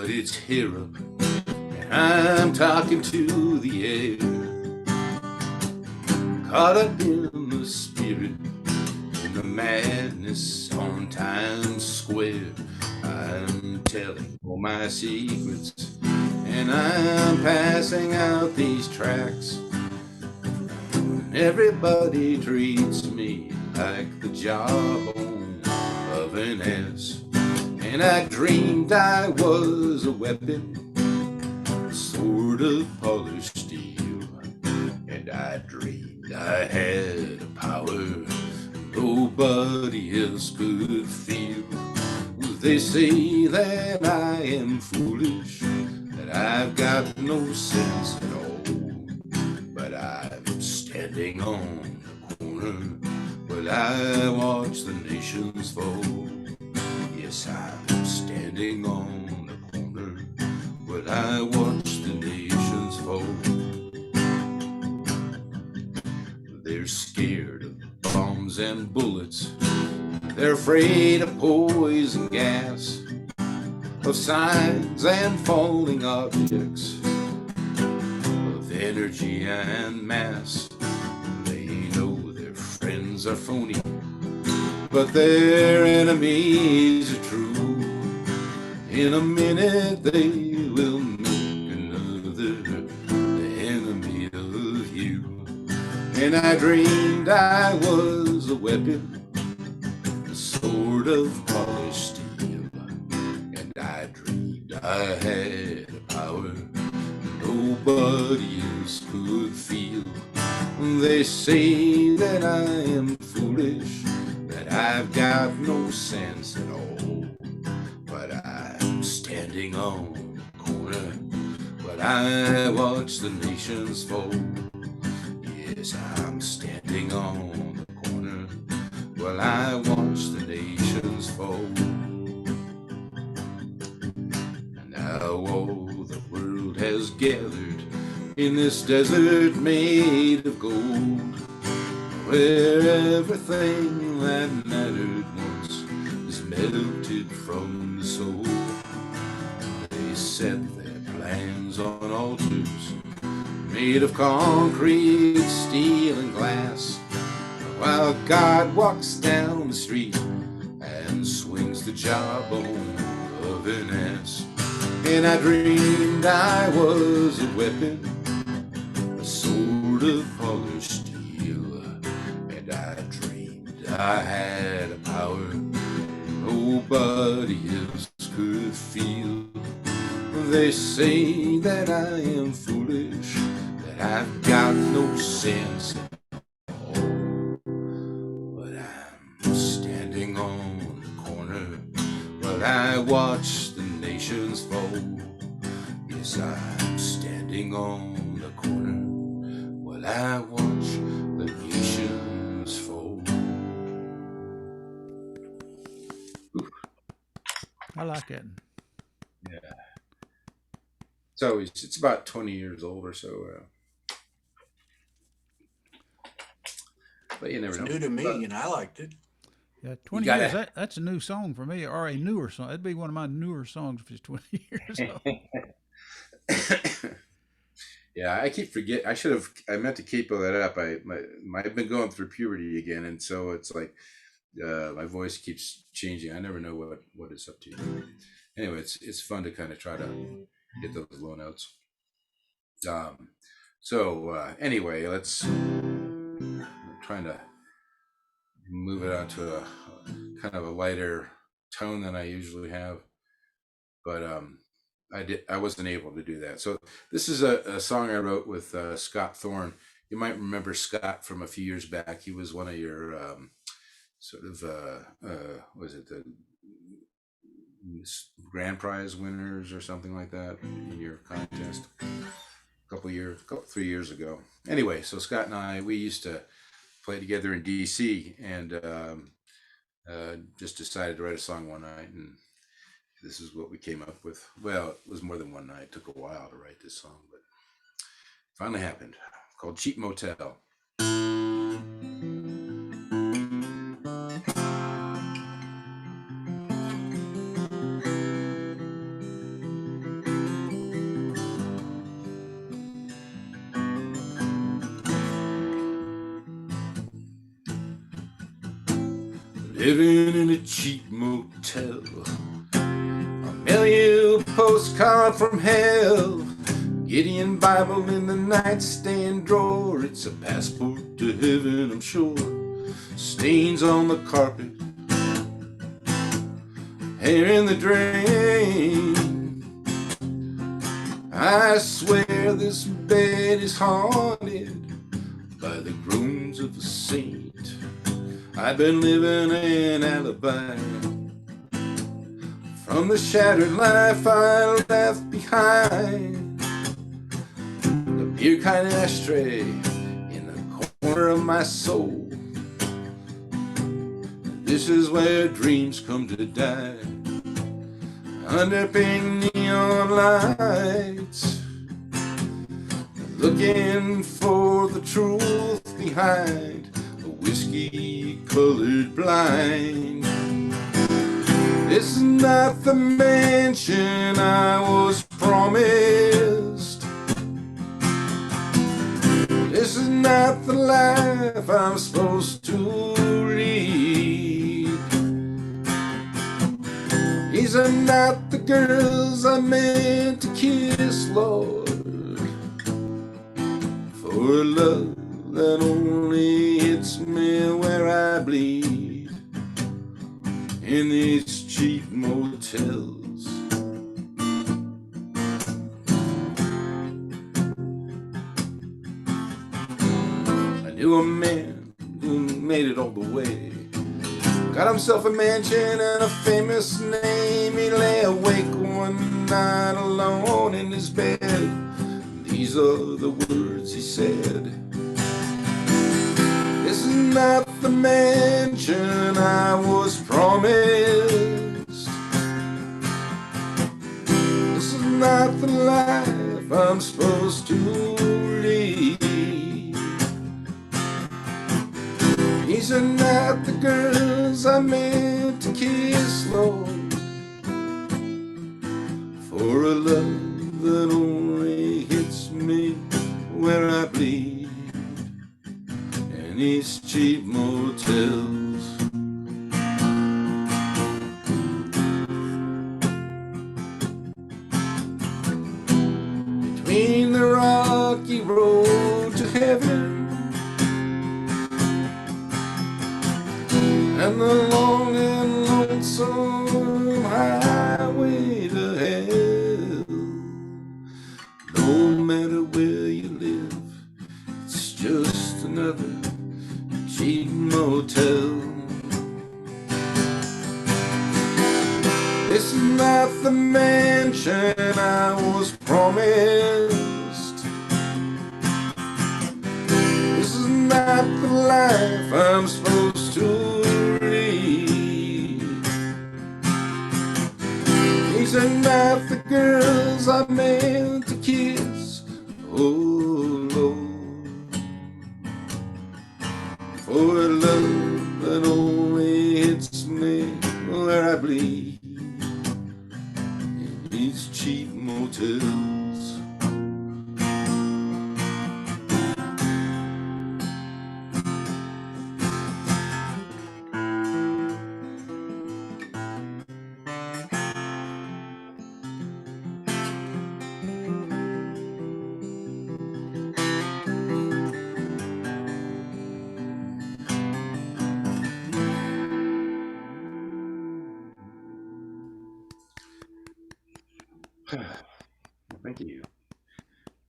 but it's here up, and I'm talking to the air. Caught up in the spirit, in the madness on Times Square. I'm telling all my secrets, and I'm passing out these tracks. Everybody treats me like the jawbone of an ass. And I dreamed I was a weapon, a sword of polished steel. And I dreamed I had a power nobody else could feel. They say that I am foolish, that I've got no sense at all. But I'm standing on the corner while I watch the nations fall. Yes, I'm standing on the corner while I watch the nations fall. They're scared of bombs and bullets. They're afraid of poison gas, of signs and falling objects, of energy and mass. They know their friends are phony, but their enemies are true. In a minute they will make another enemy of you. And I dreamed I was a weapon, a sword of polished steel. And I dreamed I had a power nobody else could feel. They say that I am foolish, that I've got no sense at all. But I'm standing on the corner while I watch the nations fall. Yes, I'm standing on the corner while I watch the nations fall. And now all the world has gathered in this desert made of gold, where everything that mattered once is melted from the soul. They set their plans on altars made of concrete, steel, and glass, while God walks down the street and swings the jawbone of an ass. And I dreamed I was a weapon, a sword of polished steel. And I dreamed I had a power nobody else could feel. They say that I am foolish, that I've got no sense at all. But I'm standing on the corner while I watch the nations fall. Yes, I'm standing on the corner while I watch the nations fall. Ooh. I like it. Yeah. So it's about 20 years old or so. But you never It's know. new to me, and I liked it. Yeah, 20 gotta- years. That's a new song for me, or a newer song. That'd be one of my newer songs if it's 20 years old. Yeah, I keep forget. I meant to keep all that up. I've been going through puberty again, and so it's like my voice keeps changing. I never know what it's up to. Anyway, it's fun to kind of try to get those low notes. Anyway, I'm trying to move it on to a kind of a lighter tone than I usually have, but I wasn't able to do that. So this is a song I wrote with Scott Thorne. You might remember Scott from a few years back. He was one of your sort of was it the grand prize winners or something like that in your contest a 3 years ago. Anyway, so Scott and I, we used to play together in DC, and just decided to write a song one night, and this is what we came up with. Well, it was more than one night. It took a while to write this song, but it finally happened. Called Cheap Motel. living in a cheap motel. I'll mail you a postcard from hell. Gideon Bible in the nightstand drawer. It's a passport to heaven, I'm sure. Stains on the carpet, hair in the drain. I swear this bed is haunted by the groans of a saint. I've been living an alibi from the shattered life I left behind. The beer kind ashtray in the corner of my soul. This is where dreams come to die, under pink neon lights, looking for the truth behind a whiskey-colored blind. This is not the mansion I was promised. This is not the life I'm supposed to lead. These are not the girls I meant to kiss, Lord, for a love that only hits me where I bleed, in these cheap motels. I knew a man who made it all the way. Got himself a mansion and a famous name. He lay awake one night alone in his bed. These are the words he said. This is not the mansion I was promised. This is not the life I'm supposed to lead. These are not the girls I meant to kiss, Lord, for a love that only hits me where I bleed, in these cheap motels. Between the rocky road to heaven and the long and lonesome highway to hell, no matter where you live, it's just another cheap motel. This is not the mansion I was promised. This is not the life I'm supposed to lead. These are not the girls I meant to kiss, oh Lord, for a love that only hits me where I bleed, in these cheap motels. Thank you.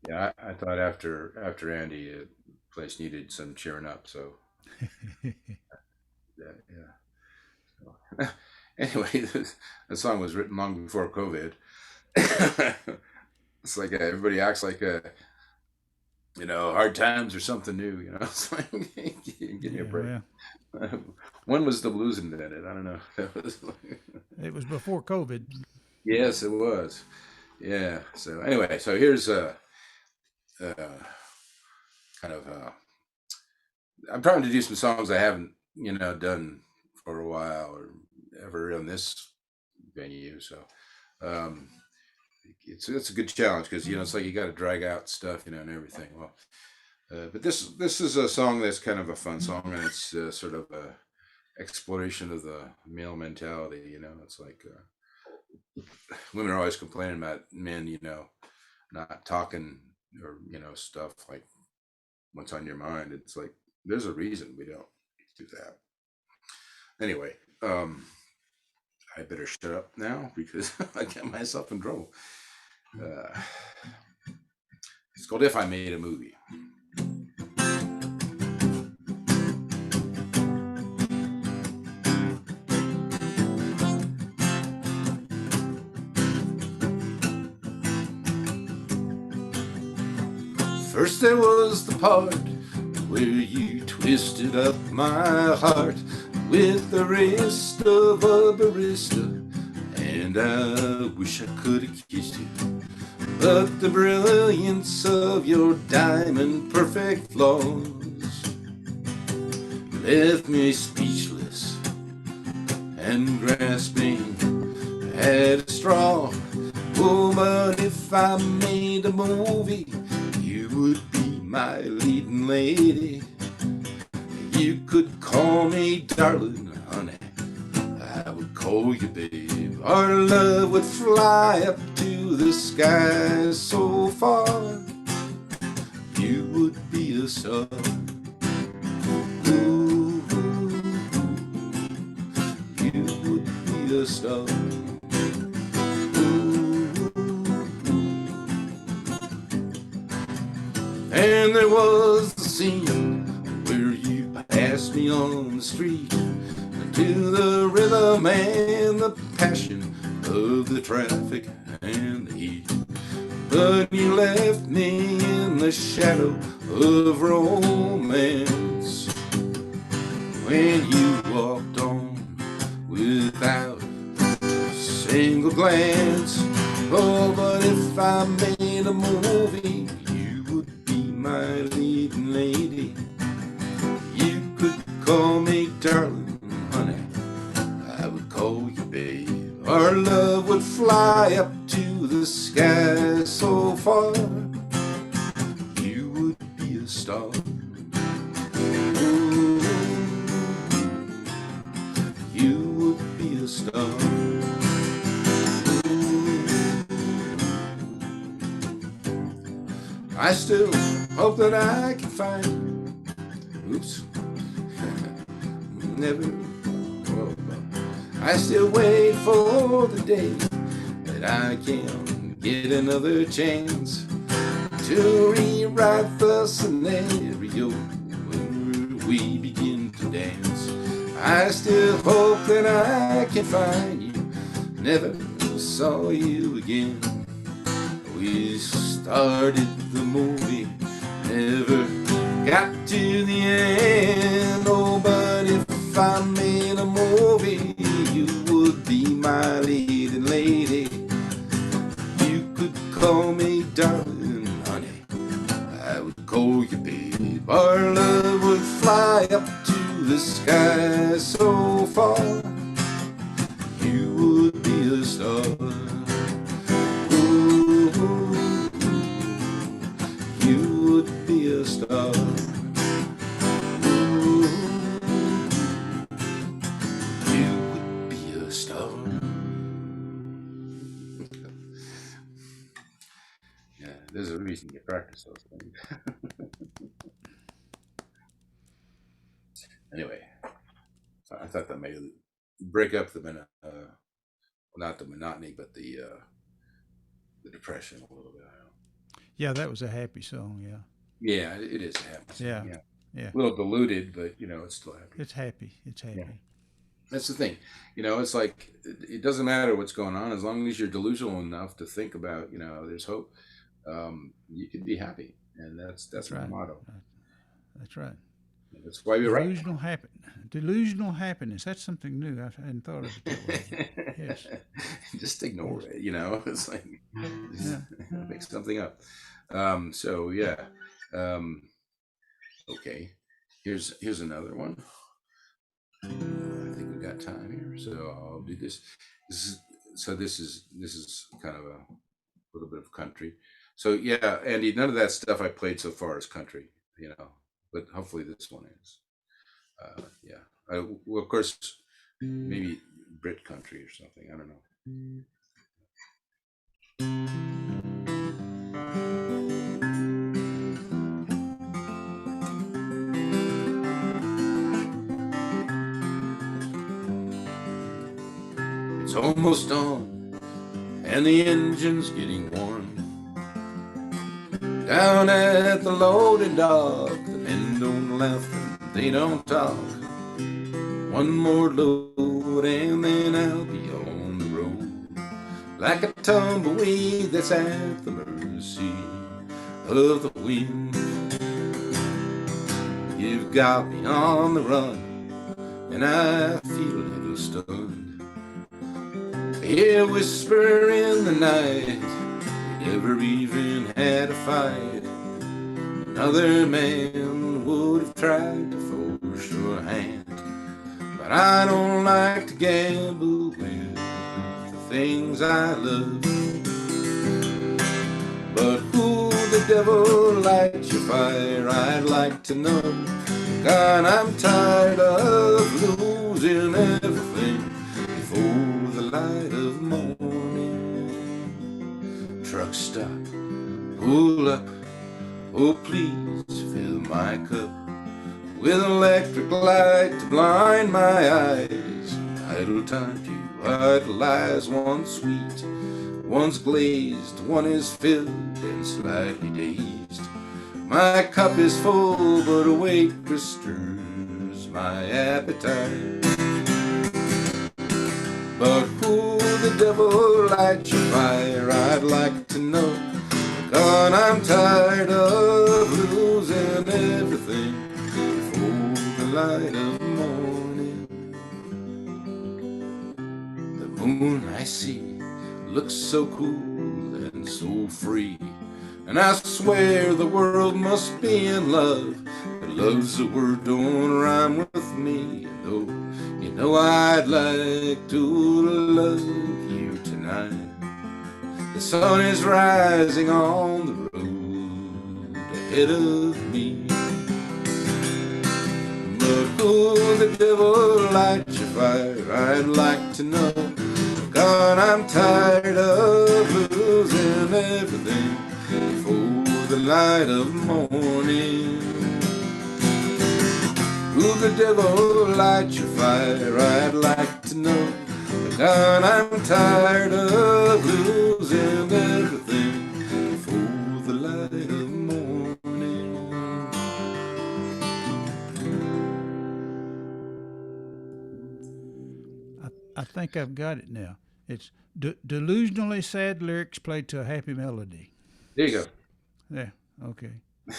Yeah, I thought after Andy, the place needed some cheering up. So yeah. Anyway, the song was written long before COVID. It's like everybody acts like hard times or something new. It's like give me a Yeah, break. well, When was the blues invented? I don't know. it was before COVID. Yes, it was. Yeah. So anyway, so here's uh, kind of I'm trying to do some songs I haven't done for a while or ever in this venue. So um, it's a good challenge because it's like you got to drag out stuff and everything. Well, but this is a song that's kind of a fun song, and it's sort of exploration of the male mentality. You know, it's like women are always complaining about men, you know, not talking or, you know, stuff like what's on your mind. It's like there's a reason we don't do that. Anyway, I better shut up now because I get myself in trouble. It's called If I Made a Movie. First there was the part where you twisted up my heart with the wrist of a barista, and I wish I could have kissed you, but the brilliance of your diamond perfect flaws left me speechless and grasping at a straw. Oh, but if I made a movie, you would be my leading lady. You could call me darling, honey, I would call you babe. Our love would fly up to the sky so far. You would be a star. Ooh, you would be a star. And there was the scene where you passed me on the street to the rhythm and the passion of the traffic and the heat. But you left me in the shadow of romance when you walked on without a single glance. Oh, but if I made a movie, my leading lady. You could call me darling, honey, I would call you babe. Our love would fly up to the sky so far. You would be a star. Ooh, you would be a star. I still hope that I can find, oops, never, I still wait for the day that I can get another chance to rewrite the scenario where we begin to dance. I still hope that I can find you, never saw you again. We started the movie, never got to the end. Oh, but if I made a movie, you would be my leading lady. You could call me darling, honey, I would call you babe. Our love would fly up to the sky so far. You would be a star. Be a star. Ooh, you would be a star. Yeah, there's a reason you practice those things. Anyway, I thought that may break up the not the monotony, but the depression a little bit. Yeah, that was a happy song. Yeah. Yeah, it is a happy song. Yeah. Yeah, Yeah. a little diluted, but you know, it's still happy. It's happy. It's Yeah. happy. That's the thing, you know. It's like it doesn't matter what's going on as long as you're delusional enough to think about, you know, there's hope. You can be happy, and that's That's my right. motto. That's right. That's why we write. Delusional happiness. That's something new. I hadn't thought of it that way. Yes. Just ignore Yes. it. You know, it's like Yeah. make something up. So yeah. Okay. Here's another one. I think we've got time here, so I'll do this. This is kind of a little bit of country. So yeah, Andy, none of that stuff I played so far is country, you know, but hopefully this one is. Yeah. Well, of course, maybe Brit country or something. I don't know. It's almost dawn, and the engine's getting warm. Down at the loading dock, the men don't laugh and they don't talk. One more load and then I'll be on the road, like a tumbleweed that's at the mercy of the wind. You've got me on the run, and I feel a little stunned. I hear a whisper in the night, we never even had a fight. Another man would have tried to force your hand, but I don't like to gamble with the things I love. But who the devil lights your fire, I'd like to know. God, I'm tired of losing everything before the light of morning. Truck stop, pull up, oh please fill my cup with electric light to blind my eyes. Idle time to idolize, one's sweet, one's glazed, one is filled and slightly dazed. My cup is full, but a waitress stirs my appetite. But who the devil lights your fire, I'd like to know. God, I'm tired of losing everything before the light of morning. The moon I see looks so cool and so free, and I swear the world must be in love, but love's a word don't rhyme with me. You know I'd like to love you tonight. The sun is rising on the road ahead of me. But who the devil lights your fire, I'd like to know. God, I'm tired of losing everything before the light of morning. Who the devil lights your fire, I'd like to know. God, I'm tired of losing everything before the light of morning. I think I've got it now. It's delusionally sad lyrics played to a happy melody. There you Yeah. Okay. go.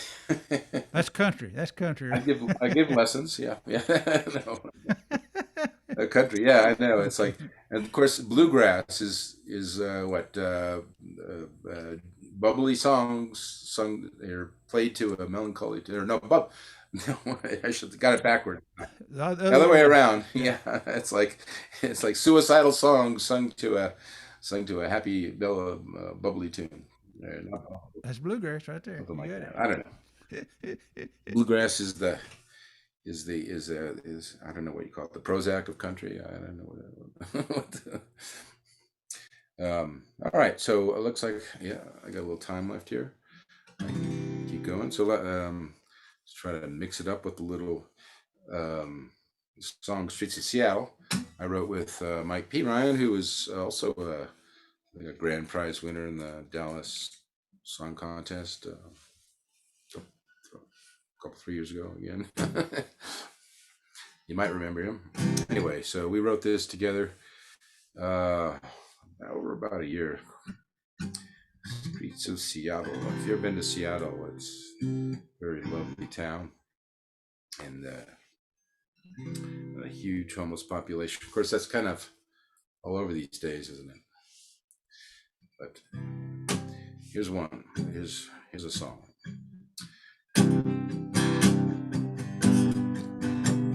That's country. That's country. I give lessons. Yeah. No. Country. Yeah, I know. It's like, and of course, bluegrass is what bubbly songs sung or played to a melancholy or no no, I should have got it backward. The The other way around. Yeah. Yeah, it's like suicidal songs sung to a happy bubbly tune. Not That's bluegrass right there. something You like got that. I don't know. it. Bluegrass is I don't know what you call it, the Prozac of country. I don't know what all right, so it looks like, yeah, I got a little time left here. I can keep going. So let's try to mix it up with a little song "Streets of Seattle." I wrote with Mike P. Ryan, who was also a grand prize winner in the Dallas Song Contest a couple 3 years ago again. You might remember him. Anyway, so we wrote this together over about a year. Streets of Seattle. If you've ever been to Seattle, it's a very lovely town, and a huge homeless population. Of course, that's kind of all over these days, isn't it? But here's one. Here's a song.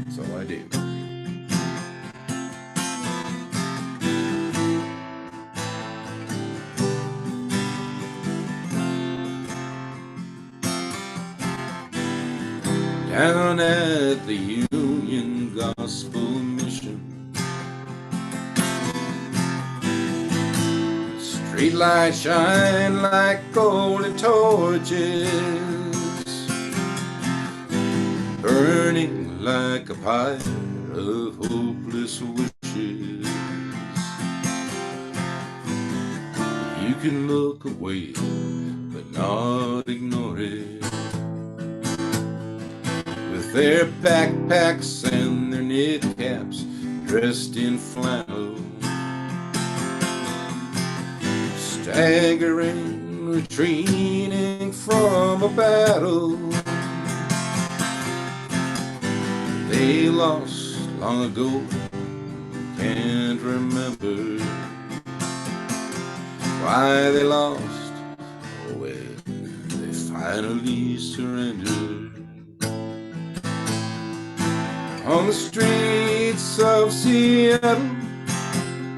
That's all I do. Down at the Union gospel mission. Streetlights shine like golden torches, burning like a pyre of hopeless wishes. You can look away, but not ignore it. With their backpacks and their knit caps, dressed in flannel, staggering, retreating from a battle they lost long ago, can't remember why they lost or when they finally surrendered. On the streets of Seattle,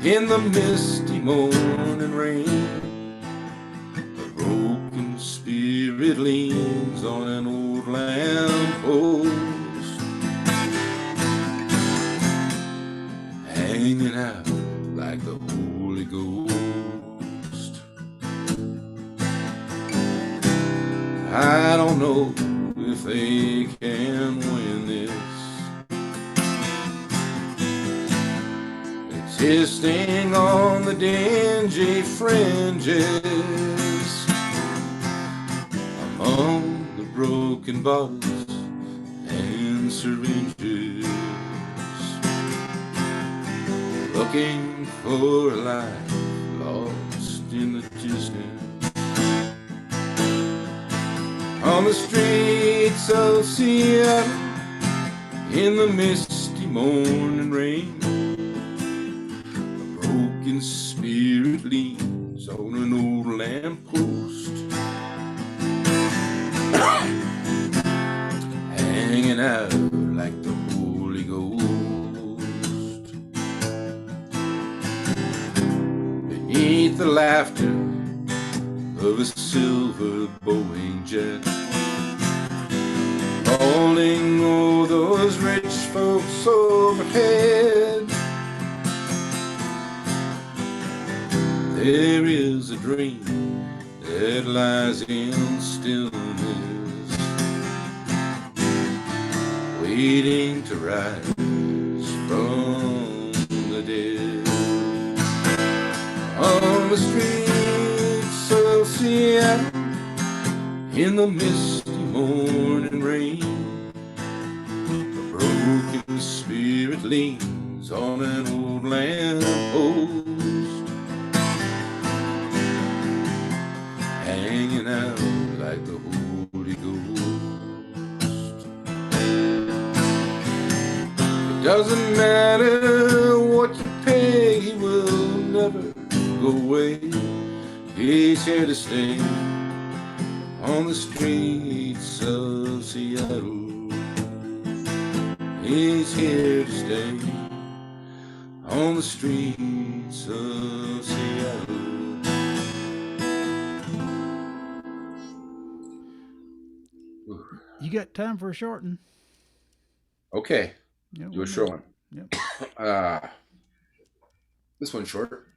in the misty morning rain, a broken spirit leans on an old lamppost, hanging out like the Holy Ghost. I don't know if they can win this. Existing on the dingy fringes, among the broken bottles and syringes, looking for a life lost in the distance. On the streets of Seattle, in the misty morning rain, a broken spirit leans on an old lamppost, hanging out like the Holy Ghost. Beneath the laughter of a silver Boeing jet, falling o'er those rich folks overhead, there is a dream that lies in stillness, waiting to rise from the dead. On the streets of Seattle, in the misty morning rain, a broken spirit leans on an old lamppost, hanging out like the Holy Ghost. It doesn't matter what you pay, he will never go away. He's here to stay on the streets of Seattle. He's here to stay on the streets of Seattle. You got time for a short one? Okay, Yeah, do a short one. Yep. This one's short.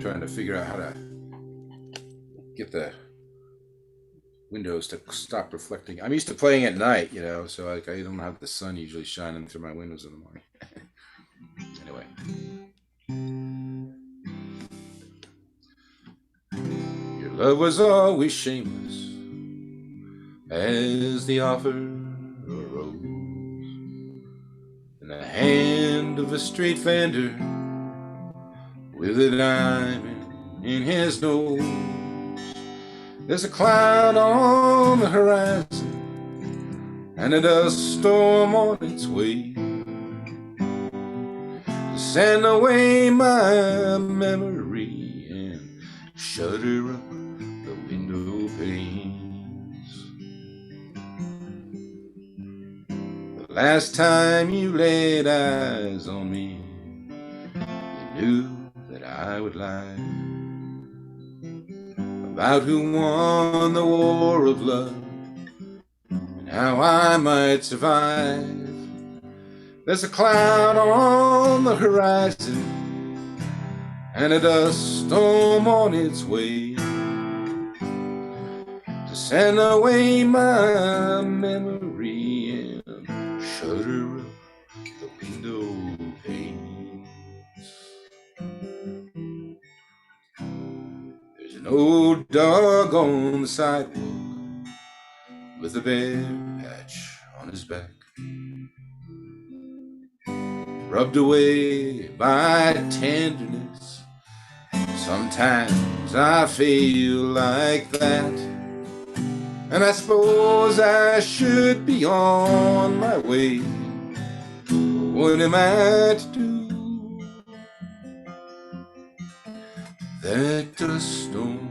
Trying to figure out how to get the windows to stop reflecting. I'm used to playing at night, you know, so I don't have the sun usually shining through my windows in the morning. Anyway. Your love was always shameless as the offer arose in the hand of a street vendor with a diamond in his nose. There's a cloud on the horizon and a dust storm on its way to send away my memory and shudder up the window panes. The last time you laid eyes on me, you knew that I would lie about who won the war of love and how I might survive. There's a cloud on the horizon and a dust storm on its way to send away my memory and shutter up the window panes. There's an old dog on the sidewalk with a bare patch on his back, rubbed away by tenderness. Sometimes I feel like that, and I suppose I should be on my way. What am I to do? That dust storm